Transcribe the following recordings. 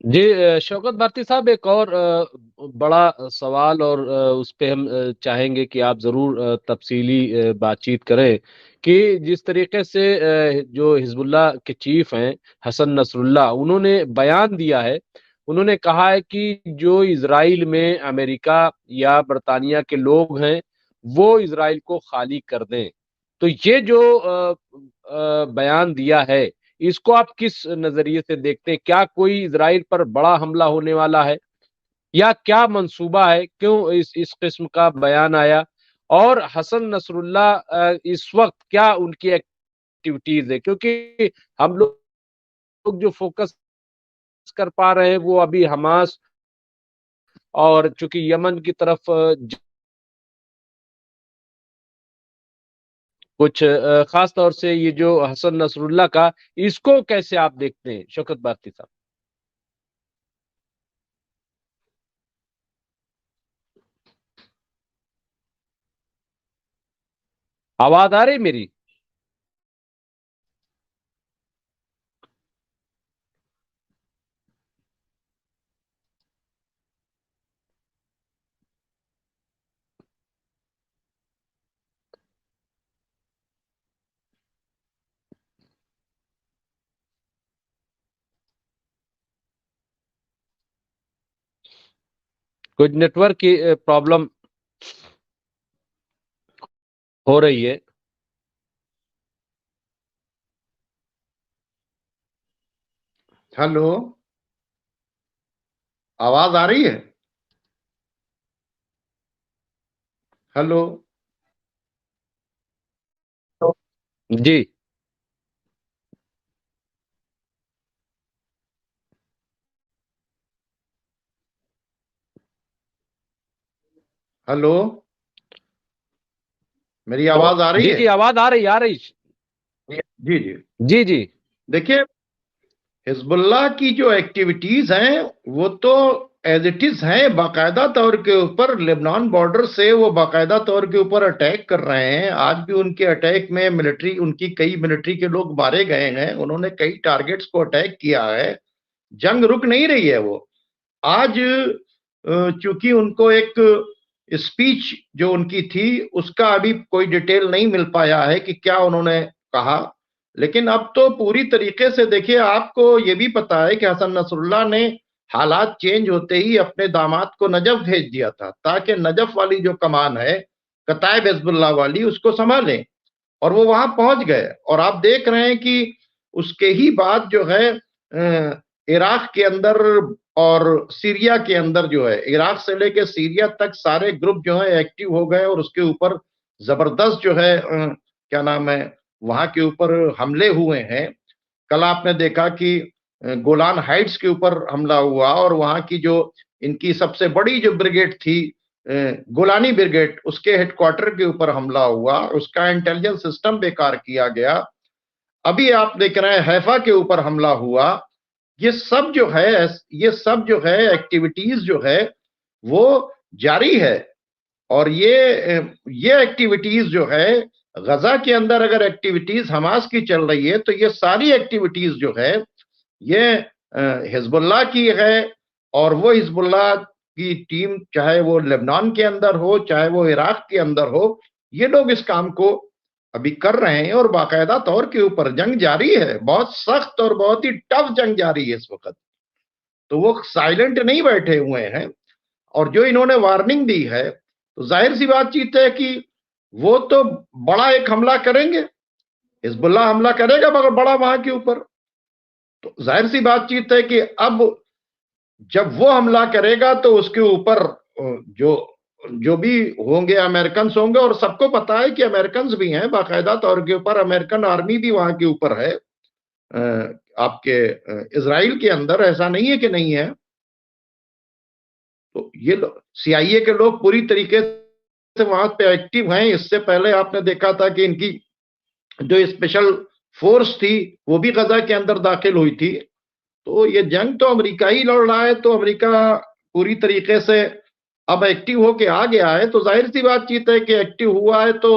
जी शौकत भारती साहब, एक और बड़ा सवाल, और उस पे हम चाहेंगे कि आप ज़रूर तफसीली बातचीत करें कि जिस तरीके से जो हिज़्बुल्लाह के चीफ हैं हसन नसरुल्लाह, उन्होंने बयान दिया है। उन्होंने कहा है कि जो इज़राइल में अमेरिका या बरतानिया के लोग हैं, वो इज़राइल को खाली कर दें। तो ये जो बयान दिया है, इसको आप किस नजरिए से देखते हैं? क्या कोई इजराइल पर बड़ा हमला होने वाला है, या क्या मंसूबा है? क्यों इस किस्म का बयान आया? और हसन नसरुल्लाह इस वक्त क्या उनकी एक्टिविटीज है? क्योंकि हम लोग जो फोकस कर पा रहे हैं वो अभी हमास, और चूंकि यमन की तरफ कुछ खास तौर से ये जो हसन नसरुल्लाह का, इसको कैसे आप देखते हैं शौकत भारती साहब? आवाज आ रही मेरी? कुछ नेटवर्क की प्रॉब्लम हो रही है। हेलो। आवाज आ रही है? हेलो। जी। हेलो। मेरी तो आवाज आ रही जी है? जी, आवाज आ रही, आ रही। जी जी। जी जी। देखिए, हिजबुल्लाह की जो एक्टिविटीज हैं वो तो एज इट इज हैं, बाकायदा तौर के ऊपर लेबनान बॉर्डर से वो बाकायदा तौर के ऊपर अटैक कर रहे हैं। आज भी उनके अटैक में मिलिट्री, उनकी कई मिलिट्री के लोग मारे गए हैं। उन्होंने कई टारगेट्स को अटैक किया है। जंग रुक नहीं रही है वो। आज चूंकि उनको एक स्पीच जो उनकी थी उसका अभी कोई डिटेल नहीं मिल पाया है कि क्या उन्होंने कहा। लेकिन अब तो पूरी तरीके से देखिए, आपको ये भी पता है कि हसन नसरुल्लाह ने हालात चेंज होते ही अपने दामाद को नजफ भेज दिया था ताकि नजफ वाली जो कमान है कतायब हिजबुल्लाह वाली उसको संभालें। और वो वहां पहुंच गए और आप देख रहे हैं कि उसके ही बाद जो है इराक के अंदर और सीरिया के अंदर जो है, इराक से लेकर सीरिया तक सारे ग्रुप जो है एक्टिव हो गए और उसके ऊपर जबरदस्त जो है क्या नाम है, वहां के ऊपर हमले हुए हैं। कल आपने देखा कि गोलान हाइट्स के ऊपर हमला हुआ और वहां की जो इनकी सबसे बड़ी जो ब्रिगेड थी, गोलानी ब्रिगेड, उसके हेडक्वार्टर के ऊपर हमला हुआ, उसका इंटेलिजेंस सिस्टम बेकार किया गया। अभी आप देख रहे हैं हैफा के ऊपर हमला हुआ। ये सब जो है, ये सब जो है एक्टिविटीज जो है वो जारी है। और ये एक्टिविटीज जो है गजा के अंदर, अगर एक्टिविटीज हमास की चल रही है तो ये सारी एक्टिविटीज जो है ये हिजबुल्लाह की है। और वो हिजबुल्लाह की टीम, चाहे वो लेबनान के अंदर हो चाहे वो इराक के अंदर हो, ये लोग इस काम को अभी कर रहे हैं और बाकायदा तौर के ऊपर जंग जारी है। बहुत सख्त और बहुत ही टफ जंग जारी है इस वक्त। तो वो साइलेंट नहीं बैठे हुए हैं। और जो इन्होंने वार्निंग दी है तो जाहिर सी बातचीत है कि वो तो बड़ा एक हमला करेंगे। हिजबुल्लाह हमला करेगा मगर बड़ा वहां के ऊपर। तो जाहिर सी बातचीत है कि अब जब वो हमला करेगा तो उसके ऊपर जो जो भी होंगे अमेरिकन होंगे। और सबको पता है कि अमेरिकन भी हैं, बाकायदा तौर के ऊपर अमेरिकन आर्मी भी वहां के ऊपर है। आपके इसराइल के अंदर ऐसा नहीं है कि नहीं है। तो ये सीआईए के लोग पूरी तरीके से वहां पे एक्टिव हैं। इससे पहले आपने देखा था कि इनकी जो स्पेशल फोर्स थी वो भी गजा के अंदर दाखिल हुई थी। तो ये जंग तो अमेरिका ही लड़ रहा है। तो अमेरिका पूरी तरीके से अब एक्टिव होके आ गया है। तो जाहिर सी बातचीत है कि एक्टिव हुआ है तो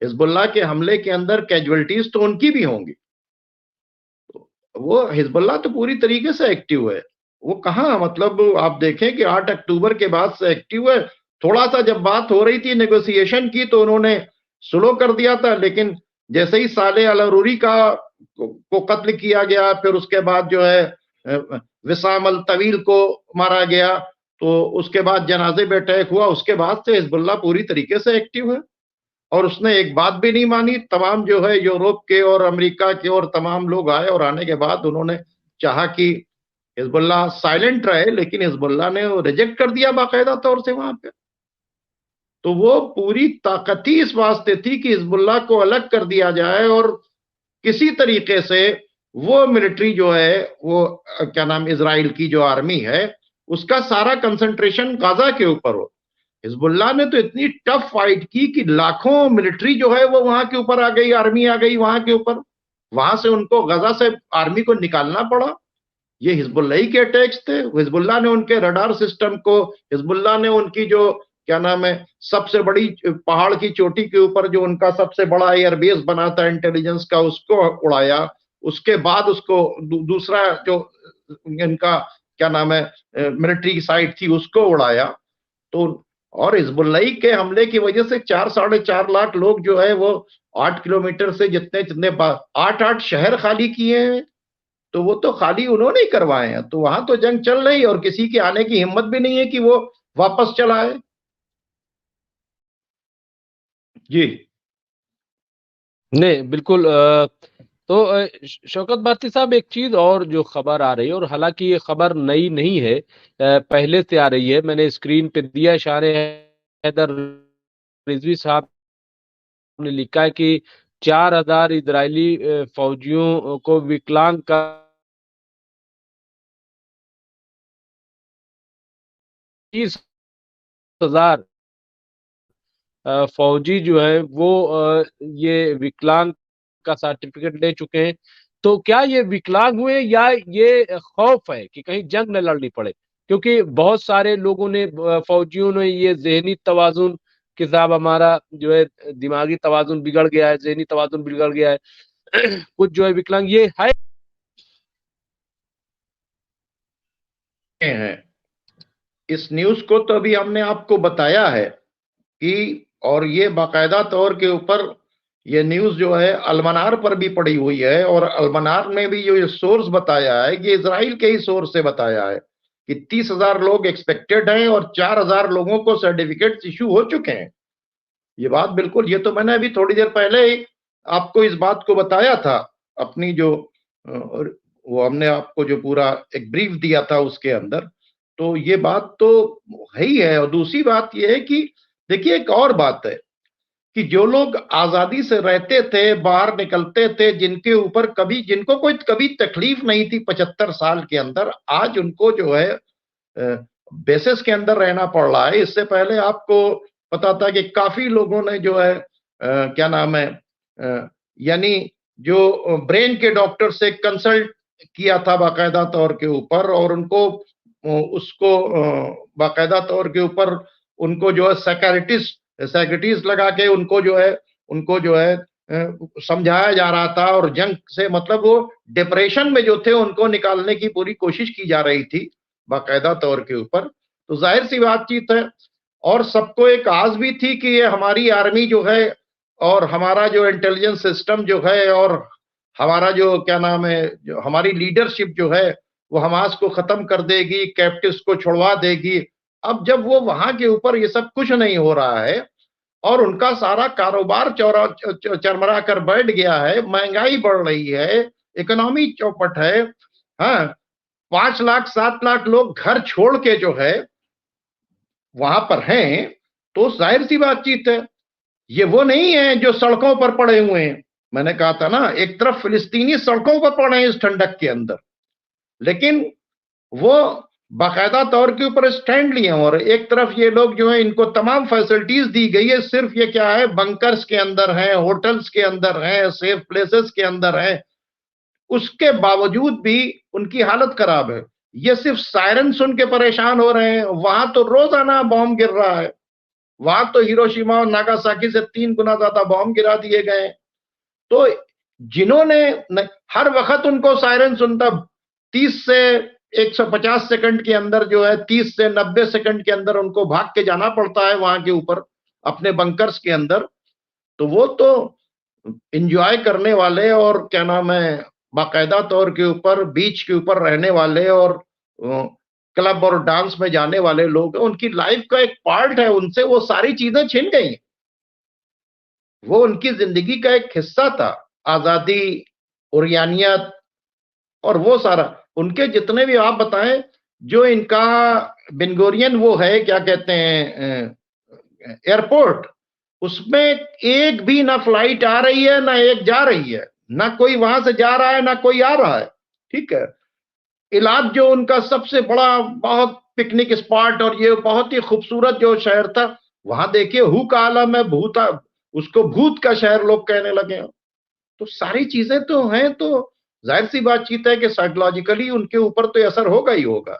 हिजबुल्लाह के हमले के अंदर कैजुअलिटीज तो उनकी भी होंगी। तो वो हिजबुल्लाह तो पूरी तरीके से एक्टिव है। वो कहाँ, मतलब आप देखें कि 8 अक्टूबर के बाद से एक्टिव है। थोड़ा सा जब बात हो रही थी नेगोशिएशन की तो उन्होंने स्लो कर दिया था, लेकिन जैसे ही साले अल अरूरी को कत्ल किया गया, फिर उसके बाद जो है विसाम अल तवील को मारा गया, तो उसके बाद जनाजे पे अटैक हुआ, उसके बाद से हिजबुल्लाह पूरी तरीके से एक्टिव है। और उसने एक बात भी नहीं मानी। तमाम जो है यूरोप के और अमेरिका के और तमाम लोग आए, और आने के बाद उन्होंने चाहा कि हिजबुल्लाह साइलेंट रहे, लेकिन हिजबुल्लाह ने वो रिजेक्ट कर दिया बाकायदा तौर से वहां पे। तो वो पूरी ताकत ही इस वास्ते थी कि हिजबुल्लाह को अलग कर दिया जाए, और किसी तरीके से वो मिलिट्री जो है, वो क्या नाम, इजराइल की जो आर्मी है, उसका सारा कंसंट्रेशन गाजा के ऊपर हो। हिजबुल्लाह ने तो इतनी टफ फाइट की कि लाखों मिलिट्री जो है वो वहां के ऊपर आ गई, आर्मी आ गई वहां के ऊपर। वहां से उनको गजा से आर्मी को निकालना पड़ा। ये हिजबुल्लाह ही के अटैक्स थे। हिजबुल्लाह ने उनके रडार सिस्टम को, हिजबुल्लाह ने उनकी जो क्या नाम है, सबसे बड़ी पहाड़ की चोटी के ऊपर जो उनका सबसे बड़ा एयरबेस बना था इंटेलिजेंस का, उसको उड़ाया। उसके बाद उसको दूसरा जो इनका क्या नाम है मिलिट्री साइट थी, उसको उड़ाया। तो और हिजबुल्लाह के हमले की वजह से 4-4.5 लाख लोग जो है वो 8 किलोमीटर से जितने जितने 8-8 शहर खाली किए हैं। तो वो तो खाली उन्होंने ही करवाए हैं। तो वहां तो जंग चल रही, और किसी की आने की हिम्मत भी नहीं है कि वो वापस चला आए। जी। नहीं, बिल्कुल। तो शौकत भारती साहब, एक चीज और जो खबर आ रही है, और हालांकि ये खबर नई नहीं है, पहले से आ रही है, मैंने स्क्रीन पे दिया, शान हैदर रिजवी साहब ने लिखा है कि 4,000 इजरायली फौजियों को विकलांग का 30,000 फौजी जो है वो ये विकलांग का सर्टिफिकेट ले चुके हैं। तो क्या ये विकलांग हुए, या ये खौफ है कि कहीं जंग न लड़नी पड़े? क्योंकि बहुत सारे लोगों ने, फौजियों ने, ये जहनी तवाजुन कि साहब हमारा जो है दिमागी तवाजुन बिगड़ गया है, जहनी तवाजुन बिगड़ गया है, कुछ जो है विकलांग ये है। हैं, इस न्यूज को तो अभी हमने आपको बताया है कि, और ये बाकायदा तौर के ऊपर ये न्यूज जो है अलमनार पर भी पड़ी हुई है, और अलमनार ने भी जो ये सोर्स बताया है, कि इसराइल के ही सोर्स से बताया है कि 30,000 लोग एक्सपेक्टेड हैं और 4,000 लोगों को सर्टिफिकेट इशू हो चुके हैं। ये बात बिल्कुल, ये तो मैंने अभी थोड़ी देर पहले ही आपको इस बात को बताया था। अपनी जो वो हमने आपको जो पूरा एक ब्रीफ दिया था उसके अंदर। तो ये बात तो है ही है। और दूसरी बात ये है कि देखिए, एक और बात है कि जो लोग आजादी से रहते थे, बाहर निकलते थे, जिनके ऊपर कभी, जिनको कोई कभी तकलीफ नहीं थी 75 साल के अंदर, आज उनको जो है बेसिस के अंदर रहना पड़ रहा है। इससे पहले आपको पता था कि काफी लोगों ने जो है क्या नाम है यानी जो ब्रेन के डॉक्टर से कंसल्ट किया था बाकायदा तौर के ऊपर, और उनको उसको बाकायदा तौर के ऊपर उनको जो है साइकियाट्रिस्ट लगा के उनको जो है समझाया जा रहा था, और जंग से मतलब वो डिप्रेशन में जो थे उनको निकालने की पूरी कोशिश की जा रही थी बाकायदा तौर के ऊपर। तो जाहिर सी बातचीत है। और सबको एक आस भी थी कि ये हमारी आर्मी जो है, और हमारा जो इंटेलिजेंस सिस्टम जो है, और हमारा जो क्या नाम है, जो हमारी लीडरशिप जो है, वो हमास को खत्म कर देगी, कैप्टिव्स को छुड़वा देगी। अब जब वो वहां के ऊपर ये सब कुछ नहीं हो रहा है, और उनका सारा कारोबार चरमरा कर बैठ गया है, महंगाई बढ़ रही है, इकोनॉमी चौपट है, हाँ, 5 लाख 7 लाख लोग घर छोड़ के जो है वहां पर हैं, तो जाहिर सी बातचीत है, ये वो नहीं है जो सड़कों पर पड़े हुए हैं। मैंने कहा था ना, एक तरफ फिलिस्तीनी सड़कों पर पड़े हैं इस ठंडक के अंदर, लेकिन वो बाकायदा तौर के ऊपर स्टैंड लिए, और एक तरफ ये लोग जो है इनको तमाम फैसिलिटीज दी गई है, सिर्फ ये क्या है, बंकर्स के अंदर हैं, होटल्स के अंदर हैं, सेफ प्लेसेस के अंदर हैं। उसके बावजूद भी उनकी हालत खराब है। ये सिर्फ सायरन सुन के परेशान हो रहे हैं। वहां तो रोजाना बॉम्ब गिर रहा है। वहां तो हिरोशिमा और नागासाकी से 3 गुना ज्यादा बॉम्ब गिरा दिए गए। तो जिन्होंने हर वक्त उनको सायरन सुनता, 30 से 150 सेकंड के अंदर जो है 30 से 90 सेकंड के अंदर उनको भाग के जाना पड़ता है वहां के ऊपर अपने बंकर्स के अंदर। तो वो तो इंजॉय करने वाले और क्या नाम है बाकायदा तौर के ऊपर बीच के ऊपर रहने वाले और क्लब और डांस में जाने वाले लोग, उनकी लाइफ का एक पार्ट है, उनसे वो सारी चीजें छिन गई। वो उनकी जिंदगी का एक हिस्सा था, आजादी, उरियानियत और वो सारा। उनके जितने भी आप बताएं, जो इनका बेंगोरियन वो है क्या कहते हैं एयरपोर्ट, उसमें एक भी ना फ्लाइट आ रही है ना एक जा रही है, ना कोई वहां से जा रहा है ना कोई आ रहा है। ठीक है। इलाज जो उनका सबसे बड़ा बहुत पिकनिक स्पॉट और ये बहुत ही खूबसूरत जो शहर था, वहां देखिए हु का आलम है, भूत, उसको भूत का शहर लोग कहने लगे। तो सारी चीजें तो हैं, तो जाहिर सी बातचीत है कि साइकोलॉजिकली उनके ऊपर तो असर होगा ही होगा।